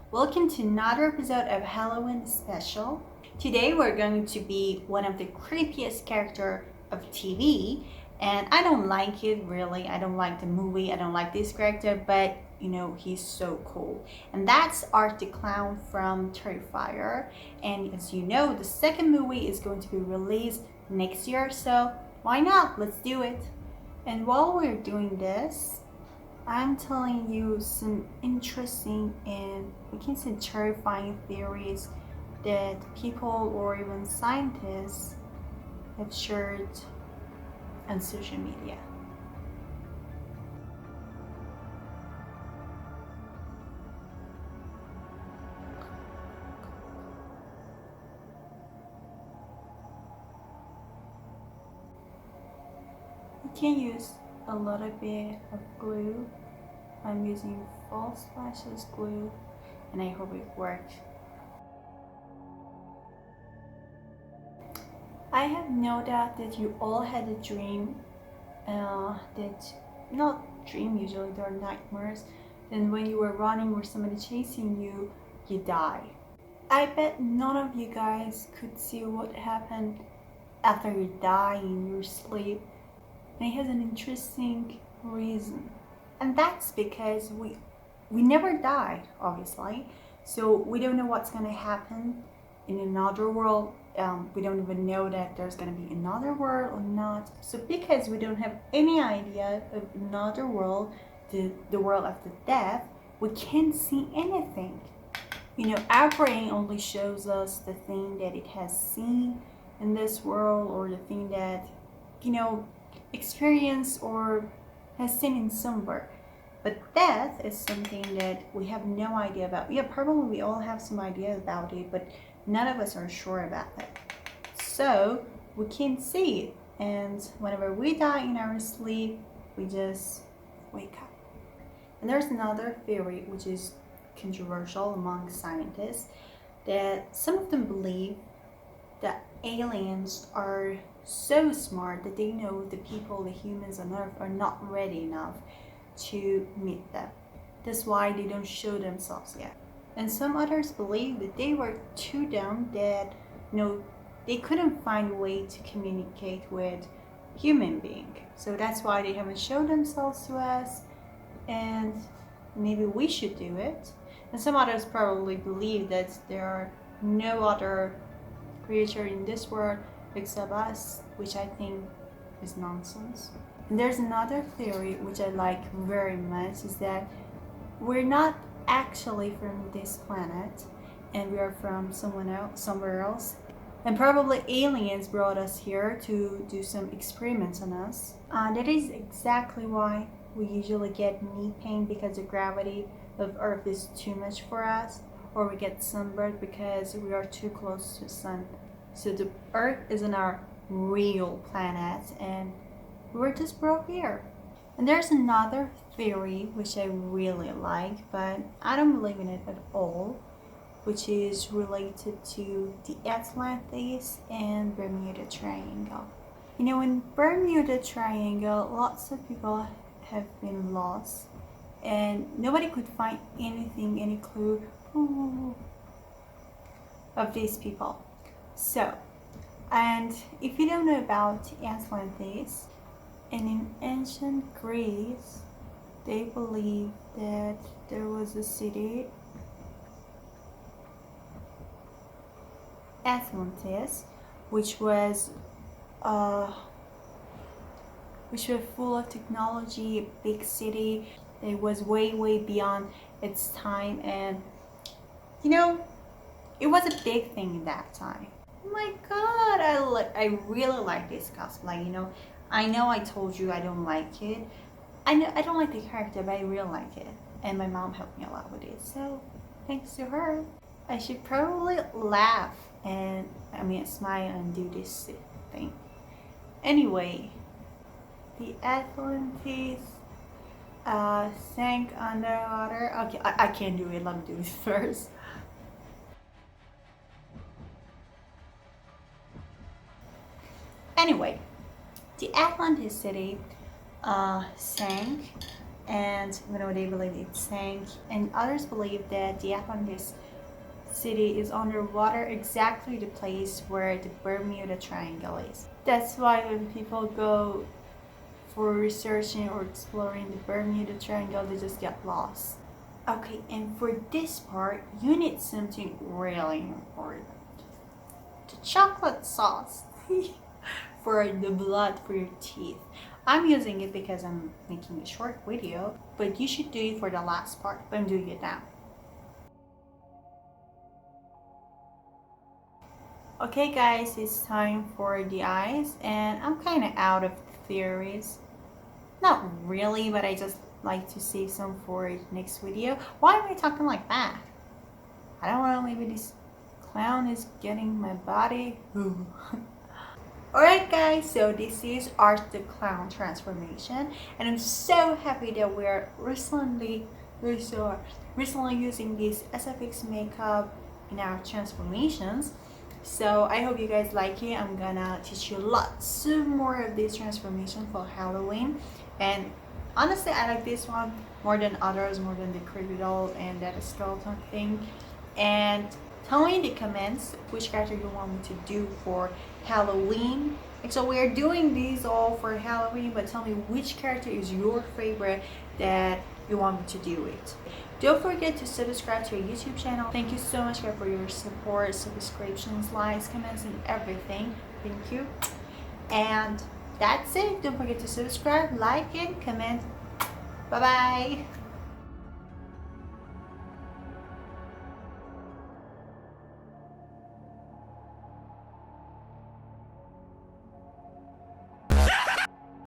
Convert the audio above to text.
Welcome to another episode of Halloween Special. Today we're going to be one of the creepiest character of TV, and I don't like it really. I don't like the movie. I don't like this character, but he's so cool. And that's Art the Clown from Terrifier. And as you know, the second movie is going to be released next year, so why not? Let's do it. And while we're doing this, I'm telling you some interesting and we can say terrifying theories that people or even scientists have shared on social media. You can use a little bit of glue. I'm using false splashes glue and I hope it works. I have no doubt that you all had a dream that not dream usually they're nightmares. Then when you were running or somebody chasing you, you die. I bet none of you guys could see what happened after you die in your sleep. And it has an interesting reason. And that's because we never died, obviously. So we don't know what's gonna happen in another world. We don't even know that there's gonna be another world or not. So because we don't have any idea of another world, the world after death, we can't see anything. Our brain only shows us the thing that it has seen in this world or the thing that, experienced or has seen in somewhere. But death is something that we have no idea about. Yeah, probably we all have some idea about it, but none of us are sure about it. So we can't see it. And whenever we die in our sleep, we just wake up. And there's another theory which is controversial among scientists that some of them believe that aliens are so smart that they know the people, the humans on Earth are not ready enough to meet them. That's why they don't show themselves yet. And some others believe that they were too dumb that they couldn't find a way to communicate with human being. So that's why they haven't shown themselves to us, and maybe we should do it. And some others probably believe that there are no other creature in this world except us, which I think is nonsense. And there's another theory which I like very much is that we're not actually from this planet and we are from somewhere else. And probably aliens brought us here to do some experiments on us. That is exactly why we usually get knee pain because the gravity of Earth is too much for us, or we get sunburned because we are too close to the sun. So the Earth isn't our real planet and we're just brought here. And there's another theory which I really like, but I don't believe in it at all, which is related to the Atlantis and Bermuda Triangle. In Bermuda Triangle, lots of people have been lost and nobody could find anything, any clue of these people. So, and if you don't know about Atlantis, and in ancient Greece, they believed that there was a city, Atlantis, which was full of technology, a big city. It was way beyond its time, and it was a big thing in that time. Oh my god, I really like this cosplay. I know I told you I don't like it. I know I don't like the character, but I really like it. And my mom helped me a lot with it, so thanks to her. I should probably laugh and smile and do this thing. Anyway, the Atlantis sank underwater. Okay, I can't do it. Let me do this first. Anyway, the Atlantis city sank and they believe it sank, and others believe that the Atlantis city is underwater, exactly the place where the Bermuda Triangle is. That's why when people go for researching or exploring the Bermuda Triangle, they just get lost. Okay, and for this part, you need something really important. The chocolate sauce for the blood for your teeth. I'm using it because I'm making a short video, but you should do it for the last part, but I'm doing it now. Okay guys, it's time for the eyes, and I'm kind of out of theories. Not really, but I just like to save some for next video. Why am I talking like that? I don't know, maybe this clown is getting my body. Alright guys, so this is Art the Clown transformation, and I'm so happy that we're recently using this SFX makeup in our transformations. So I hope you guys like it. I'm gonna teach you lots more of this transformation for Halloween, and honestly I like this one more than others, more than the creepy doll and that skeleton thing. And tell me in the comments which character you want me to do for Halloween. And so we are doing these all for Halloween, but tell me which character is your favorite that you want me to do it. Don't forget to subscribe to our YouTube channel. Thank you so much guys for your support, subscriptions, likes, comments, and everything. Thank you. And that's it. Don't forget to subscribe, like, and comment. Bye bye.